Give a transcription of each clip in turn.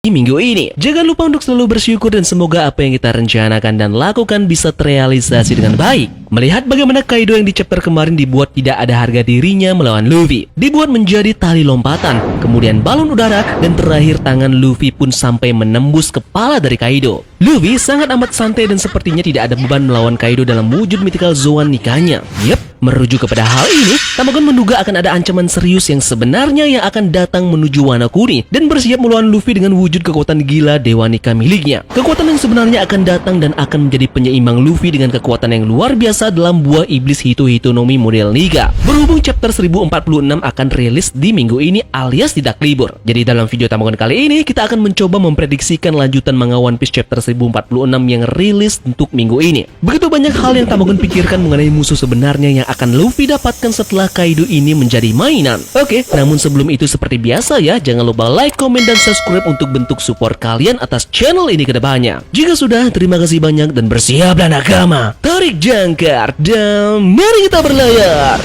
minggu ini. Jangan lupa untuk selalu bersyukur dan semoga apa yang kita rencanakan dan lakukan bisa terrealisasi dengan baik. Melihat bagaimana Kaido yang di chapter kemarin dibuat tidak ada harga dirinya melawan Luffy, dibuat menjadi tali lompatan, kemudian balon udara, dan terakhir tangan Luffy pun sampai menembus kepala dari Kaido. Luffy sangat amat santai dan sepertinya tidak ada beban melawan Kaido dalam wujud mythical Zoan nikahnya. Yep, merujuk kepada hal ini, Tamagon menduga akan ada ancaman serius yang sebenarnya yang akan datang menuju Wano Kuni dan bersiap melawan Luffy dengan wujud kekuatan gila Dewa Nikah miliknya. Kekuatan yang sebenarnya akan datang dan akan menjadi penyeimbang Luffy dengan kekuatan yang luar biasa dalam buah iblis Hito Hito no Mi model Nika. Berhubung chapter 1046 akan rilis di minggu ini alias tidak libur. Jadi dalam video Tamagon kali ini kita akan mencoba memprediksikan lanjutan manga One Piece chapter 1046 yang rilis untuk minggu ini. Begitu banyak hal yang Tamagon pikirkan mengenai musuh sebenarnya yang akan Luffy dapatkan setelah Kaido ini menjadi mainan. Oke, namun sebelum itu seperti biasa ya, jangan lupa like, komen, dan subscribe untuk bentuk support kalian atas channel ini ke depannya. Jika sudah, terima kasih banyak dan bersiaplah nakama. Tarik jangkar dan mari kita berlayar.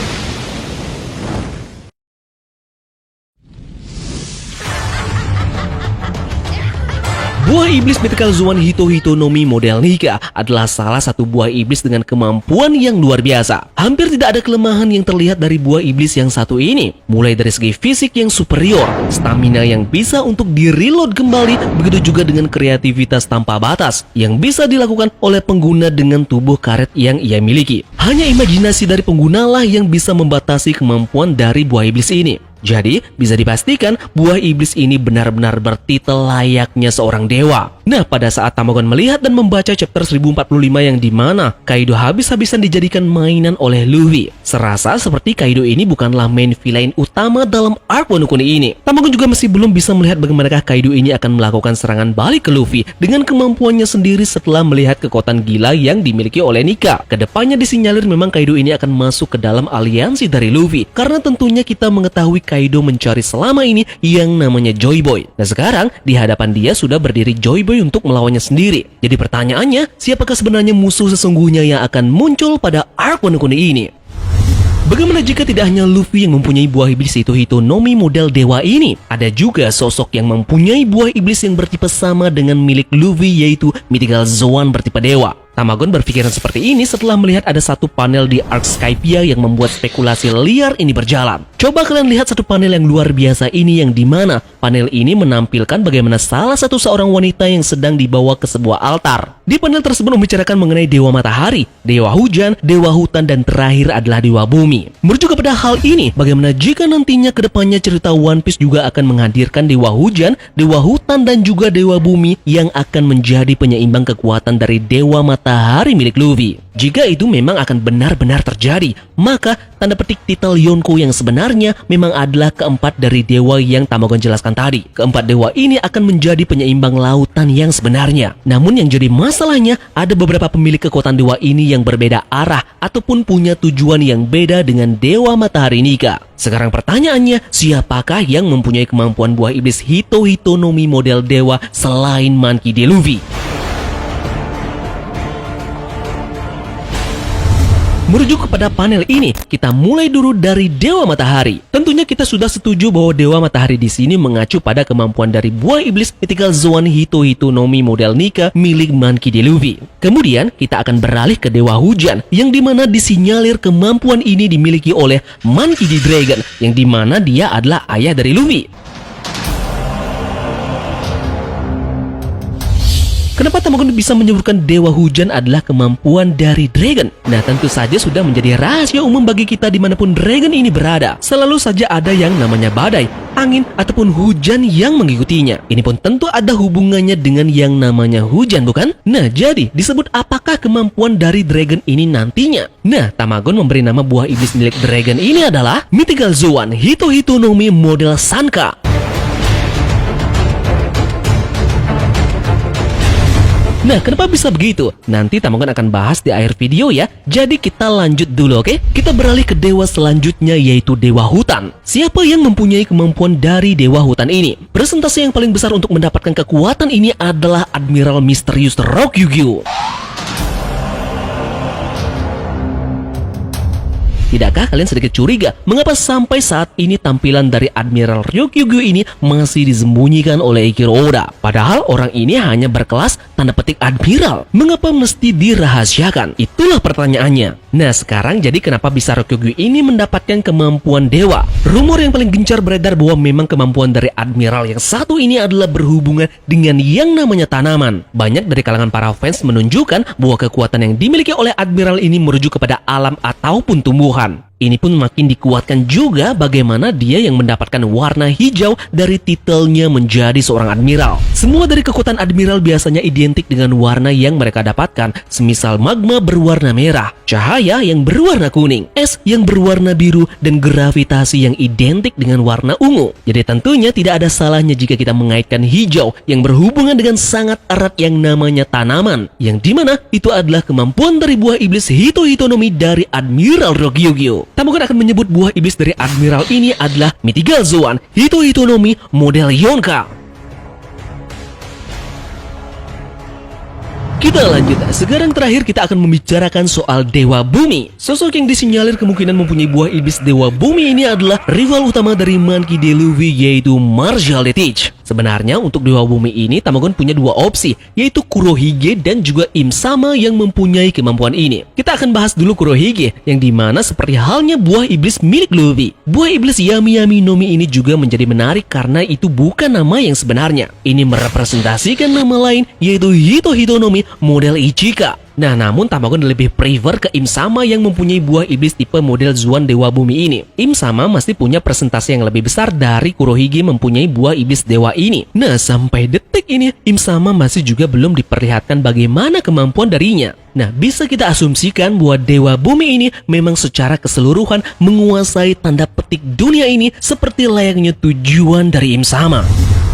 Buah iblis mythical Zoan Hito Hito no Mi model Nika adalah salah satu buah iblis dengan kemampuan yang luar biasa. Hampir tidak ada kelemahan yang terlihat dari buah iblis yang satu ini. Mulai dari segi fisik yang superior, stamina yang bisa untuk di-reload kembali, begitu juga dengan kreativitas tanpa batas yang bisa dilakukan oleh pengguna dengan tubuh karet yang ia miliki. Hanya imajinasi dari pengguna lah yang bisa membatasi kemampuan dari buah iblis ini. Jadi, bisa dipastikan buah iblis ini benar-benar bertitel layaknya seorang dewa. Nah, pada saat Tamagon melihat dan membaca chapter 1045 yang dimana Kaido habis-habisan dijadikan mainan oleh Luffy, serasa seperti Kaido ini bukanlah main villain utama dalam arc Wano Kuni ini. Tamagon juga masih belum bisa melihat bagaimanakah Kaido ini akan melakukan serangan balik ke Luffy dengan kemampuannya sendiri setelah melihat kekuatan gila yang dimiliki oleh Nika. Kedepannya disinyalir memang Kaido ini akan masuk ke dalam aliansi dari Luffy, karena tentunya kita mengetahui Kaido mencari selama ini yang namanya Joy Boy. Nah sekarang di hadapan dia sudah berdiri Joy Boy untuk melawannya sendiri. Jadi pertanyaannya, siapakah sebenarnya musuh sesungguhnya yang akan muncul pada arc Wano Kuni ini? Bagaimana jika tidak hanya Luffy yang mempunyai buah iblis Hito Hito no Mi model dewa ini? Ada juga sosok yang mempunyai buah iblis yang bertipe sama dengan milik Luffy, yaitu mythical Zoan bertipe dewa. Tamagon berpikiran seperti ini setelah melihat ada satu panel di Arc Skypiea yang membuat spekulasi liar ini berjalan. Coba kalian lihat satu panel yang luar biasa ini, yang dimana panel ini menampilkan bagaimana salah satu seorang wanita yang sedang dibawa ke sebuah altar. Di panel tersebut membicarakan mengenai dewa matahari, dewa hujan, dewa hutan, dan terakhir adalah dewa bumi. Merujuk kepada hal ini, bagaimana jika nantinya kedepannya cerita One Piece juga akan menghadirkan dewa hujan, dewa hutan, dan juga dewa bumi yang akan menjadi penyeimbang kekuatan dari dewa matahari milik Luffy. Jika itu memang akan benar-benar terjadi, maka tanda petik titel Yonko yang sebenarnya memang adalah keempat dari dewa yang Tamagon jelaskan tadi. Keempat dewa ini akan menjadi penyeimbang lautan yang sebenarnya. Namun yang jadi masalahnya, ada beberapa pemilik kekuatan dewa ini yang berbeda arah ataupun punya tujuan yang beda dengan dewa matahari Nika. Sekarang pertanyaannya, siapakah yang mempunyai kemampuan buah iblis Hito Hito no Mi model dewa selain Monkey D. Luffy? Merujuk kepada panel ini, kita mulai dulu dari Dewa Matahari. Tentunya kita sudah setuju bahwa Dewa Matahari di sini mengacu pada kemampuan dari buah iblis mythical Zoan Hito Hito no Mi model Nika milik Monkey D. Luffy. Kemudian kita akan beralih ke Dewa Hujan, yang dimana disinyalir kemampuan ini dimiliki oleh Monkey D. Dragon, yang dimana dia adalah ayah dari Luffy. Kenapa Tamagon bisa menyebutkan Dewa Hujan adalah kemampuan dari Dragon? Nah, tentu saja sudah menjadi rahasia umum bagi kita dimanapun Dragon ini berada. Selalu saja ada yang namanya badai, angin, ataupun hujan yang mengikutinya. Ini pun tentu ada hubungannya dengan yang namanya hujan, bukan? Nah, jadi disebut apakah kemampuan dari Dragon ini nantinya? Nah, Tamagon memberi nama buah iblis milik Dragon ini adalah Mythical Zoan Hito Hito no Mi model Sanka. Nah, kenapa bisa begitu? Nanti Tamagon akan bahas di akhir video ya. Jadi kita lanjut dulu, oke? Kita beralih ke dewa selanjutnya, yaitu Dewa Hutan. Siapa yang mempunyai kemampuan dari Dewa Hutan ini? Presentasi yang paling besar untuk mendapatkan kekuatan ini adalah Admiral Misterius Rokyugyo. Tidakkah kalian sedikit curiga mengapa sampai saat ini tampilan dari Admiral Ryukyugu ini masih disembunyikan oleh Eiichiro Oda? Padahal orang ini hanya berkelas tanda petik Admiral. Mengapa mesti dirahasiakan? Itulah pertanyaannya. Nah sekarang jadi kenapa bisa Ryukyugu ini mendapatkan kemampuan dewa? Rumor yang paling gencar beredar bahwa memang kemampuan dari Admiral yang satu ini adalah berhubungan dengan yang namanya tanaman. Banyak dari kalangan para fans menunjukkan bahwa kekuatan yang dimiliki oleh Admiral ini merujuk kepada alam ataupun tumbuhan. Ini pun makin dikuatkan juga bagaimana dia yang mendapatkan warna hijau dari titelnya menjadi seorang admiral. Semua dari kekuatan admiral biasanya identik dengan warna yang mereka dapatkan, semisal magma berwarna merah, cahaya yang berwarna kuning, es yang berwarna biru, dan gravitasi yang identik dengan warna ungu. Jadi tentunya tidak ada salahnya jika kita mengaitkan hijau yang berhubungan dengan sangat erat yang namanya tanaman, yang dimana itu adalah kemampuan dari buah iblis Hito Hitonomi dari Admiral Ryukyugu. Tamokon akan menyebut buah iblis dari Admiral ini adalah Mythical Zoan Hito Hitonomi model Yonka. Kita lanjut, sekarang terakhir kita akan membicarakan soal Dewa Bumi. Sosok yang disinyalir kemungkinan mempunyai buah iblis Dewa Bumi ini adalah rival utama dari Monkey D. Luffy, yaitu Marshall D. Teach. Sebenarnya untuk Dewa Bumi ini Tamokon punya dua opsi, yaitu Kurohige dan juga Im-sama yang mempunyai kemampuan ini. Kita akan bahas dulu Kurohige, yang dimana seperti halnya buah iblis milik Luffy. Buah iblis Yami Yami Nomi ini juga menjadi menarik karena itu bukan nama yang sebenarnya. Ini merepresentasikan nama lain, yaitu Hito Hitonomi model Ichika. Nah, namun Tamokon lebih prefer ke Im-sama yang mempunyai buah iblis tipe model Zoan Dewa Bumi ini. Im-sama masih punya presentasi yang lebih besar dari Kurohige mempunyai buah iblis dewa ini. Nah, sampai detik ini Im-sama masih juga belum diperlihatkan bagaimana kemampuan darinya. Nah, bisa kita asumsikan bahwa Dewa Bumi ini memang secara keseluruhan menguasai tanda petik dunia ini seperti layaknya tujuan dari Im-sama.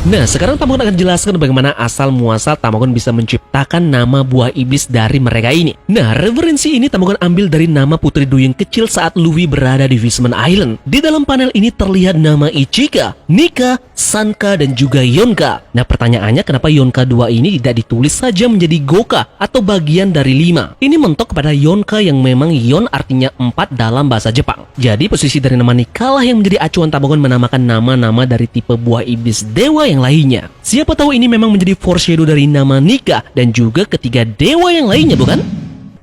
Nah, sekarang Tamokon akan jelaskan bagaimana asal muasal Tamokon bisa menciptakan nama buah iblis dari mereka ini. Nah, referensi ini Tamokon ambil dari nama putri duyung kecil saat Luffy berada di Fishman Island. Di dalam panel ini terlihat nama Ichika, Nika, Sanka, dan juga Yonka. Nah, pertanyaannya kenapa Yonka 2 ini tidak ditulis saja menjadi Goka atau bagian dari 5? Ini mentok kepada Yonka yang memang Yon artinya 4 dalam bahasa Jepang. Jadi posisi dari nama Nika lah yang menjadi acuan Tamokon menamakan nama-nama dari tipe buah iblis dewa yang lainnya. Siapa tahu ini memang menjadi foreshadow dari nama Nika dan juga ketiga dewa yang lainnya, bukan?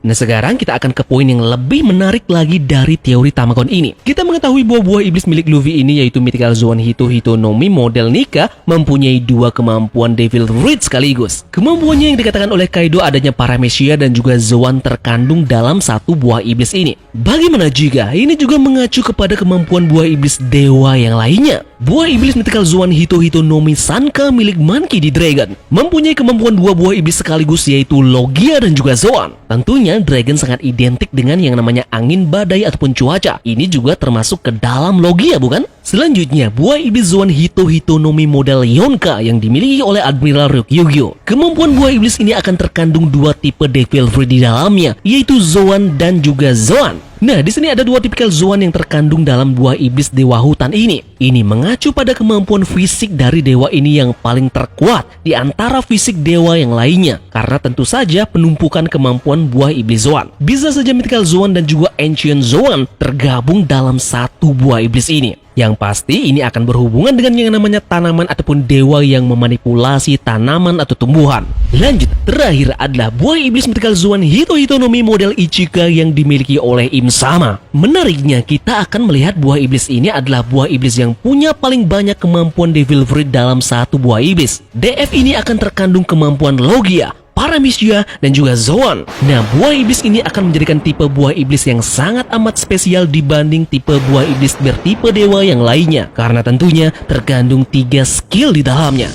Nah, sekarang kita akan ke poin yang lebih menarik lagi dari teori Tamokon ini. Kita mengetahui bahwa buah iblis milik Luffy ini yaitu Mythical Zoan Hito Hitonomi model Nika mempunyai dua kemampuan Devil Fruit sekaligus. Kemampuannya yang dikatakan oleh Kaido adanya Paramecia dan juga Zoan terkandung dalam satu buah iblis ini. Bagaimana jika ini juga mengacu kepada kemampuan buah iblis dewa yang lainnya? Buah iblis Mythical Zoan Hito Hitonomi Sanka milik Monkey D. Dragon mempunyai kemampuan dua buah iblis sekaligus yaitu Logia dan juga Zoan. Tentunya Dragon sangat identik dengan yang namanya angin badai ataupun cuaca. Ini juga termasuk ke dalam Logia, bukan? Selanjutnya, buah iblis Zoan Hito Hitonomi model Yonka yang dimiliki oleh Admiral Ryukyugu. Kemampuan buah iblis ini akan terkandung dua tipe Devil Fruit di dalamnya, yaitu Zoan dan juga Zoan. Nah, di sini ada dua tipikal Zoan yang terkandung dalam buah iblis dewa hutan ini. Ini mengacu pada kemampuan fisik dari dewa ini yang paling terkuat di antara fisik dewa yang lainnya. Karena tentu saja penumpukan kemampuan buah iblis Zoan. Bisa saja Mythical Zoan dan juga Ancient Zoan tergabung dalam satu buah iblis ini. Yang pasti ini akan berhubungan dengan yang namanya tanaman ataupun dewa yang memanipulasi tanaman atau tumbuhan. Lanjut, terakhir adalah buah iblis Mythical Zoan Hito Hitonomi model Ichika yang dimiliki oleh Im-sama. Menariknya, kita akan melihat buah iblis ini adalah buah iblis yang punya paling banyak kemampuan Devil Fruit dalam satu buah iblis. DF ini akan terkandung kemampuan Logia, Paramecia, dan juga Zoan. Nah, buah iblis ini akan menjadikan tipe buah iblis yang sangat amat spesial dibanding tipe buah iblis bertipe dewa yang lainnya. Karena tentunya terkandung 3 skill di dalamnya.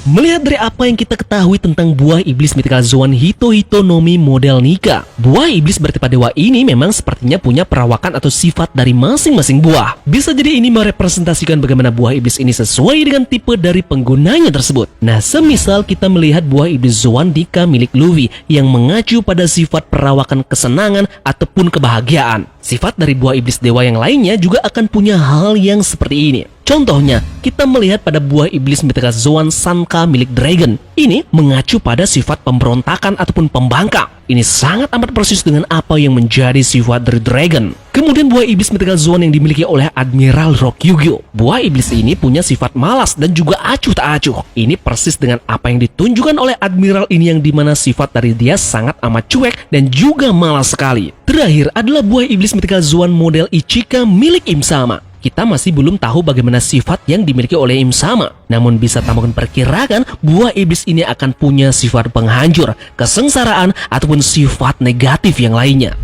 Melihat dari apa yang kita ketahui tentang buah iblis Mythical Zoan Hito Hitonomi model Nika, buah iblis bertipe dewa ini memang sepertinya punya perawakan atau sifat dari masing-masing buah. Bisa jadi ini merepresentasikan bagaimana buah iblis ini sesuai dengan tipe dari penggunanya tersebut. Nah, semisal kita melihat buah iblis Zoan Nika milik Luffy yang mengacu pada sifat perawakan kesenangan ataupun kebahagiaan. Sifat dari buah iblis dewa yang lainnya juga akan punya hal yang seperti ini. Contohnya, kita melihat pada buah iblis Mythical Zoan Sanka milik Dragon. Ini mengacu pada sifat pemberontakan ataupun pembangkang. Ini sangat amat persis dengan apa yang menjadi sifat dari Dragon. Kemudian buah iblis Mythical Zoan yang dimiliki oleh Admiral Rokyugyo. Buah iblis ini punya sifat malas dan juga acuh tak acuh. Ini persis dengan apa yang ditunjukkan oleh Admiral ini, yang dimana sifat dari dia sangat amat cuek dan juga malas sekali. Terakhir adalah buah iblis Mythical Zoan model Ichika milik Im Sama. Kita masih belum tahu bagaimana sifat yang dimiliki oleh Im Sama. Namun bisa Tamagon perkirakan buah iblis ini akan punya sifat penghancur, kesengsaraan, ataupun sifat negatif yang lainnya.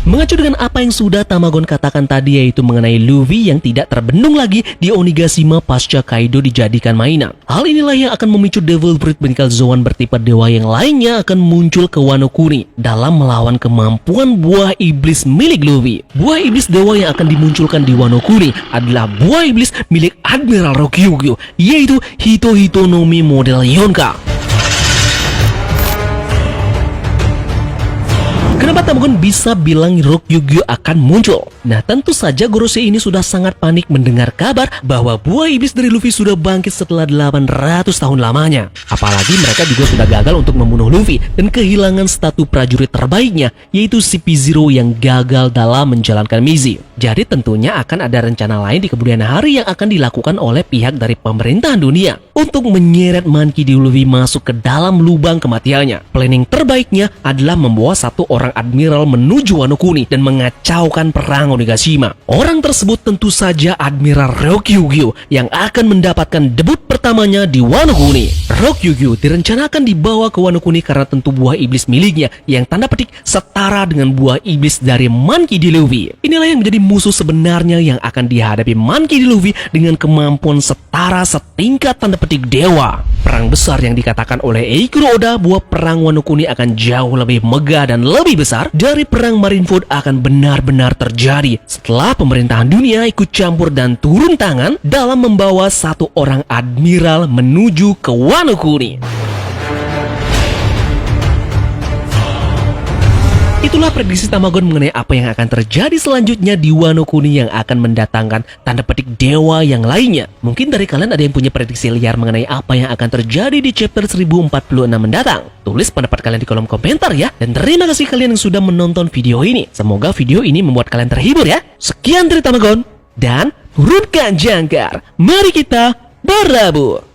Mengacu dengan apa yang sudah Tamagon katakan tadi, yaitu mengenai Luffy yang tidak terbendung lagi di Onigashima pasca Kaido dijadikan mainan. Hal inilah yang akan memicu Devil Fruit Mythical Zoan bertipe dewa yang lainnya akan muncul ke Wano Kuni dalam melawan kemampuan buah iblis milik Luffy. Buah iblis dewa yang akan dimunculkan di Wano Kuni adalah buah iblis milik Admiral Rokyugyo, yaitu Hito Hito no Mi model Yonka. Kenapa Tamagon bisa bilang Rokyugyo akan muncul? Nah, tentu saja Gorosei ini sudah sangat panik mendengar kabar bahwa buah iblis dari Luffy sudah bangkit setelah 800 tahun lamanya. Apalagi mereka juga sudah gagal untuk membunuh Luffy dan kehilangan statu prajurit terbaiknya, yaitu CP0 yang gagal dalam menjalankan misi. Jadi tentunya akan ada rencana lain di kemudian hari yang akan dilakukan oleh pihak dari pemerintahan dunia untuk menyeret Monkey D. Luffy masuk ke dalam lubang kematiannya. Planning terbaiknya adalah membawa satu orang admiral menuju Wano Kuni dan mengacaukan perang Onigashima. Orang tersebut tentu saja Admiral Rokyugyo yang akan mendapatkan debut pertamanya di Wano Kuni. Rokyugyo direncanakan dibawa ke Wano Kuni karena tentu buah iblis miliknya yang tanda petik setara dengan buah iblis dari Monkey D. Luffy. Inilah yang menjadi musuh sebenarnya yang akan dihadapi Monkey D. Luffy dengan kemampuan setara setingkat tanda petik dewa. Perang besar yang dikatakan oleh Eiichiro Oda bahwa perang Wano Kuni akan jauh lebih megah dan lebih besar dari perang Marineford akan benar-benar terjadi setelah pemerintahan dunia ikut campur dan turun tangan dalam membawa satu orang admiral menuju ke Wano Kuni. Itulah prediksi Tamagon mengenai apa yang akan terjadi selanjutnya di Wano Kuni yang akan mendatangkan tanda petik dewa yang lainnya. Mungkin dari kalian ada yang punya prediksi liar mengenai apa yang akan terjadi di chapter 1046 mendatang. Tulis pendapat kalian di kolom komentar ya. Dan terima kasih kalian yang sudah menonton video ini. Semoga video ini membuat kalian terhibur ya. Sekian dari Tamagon dan turunkan jangkar. Mari kita berlabuh.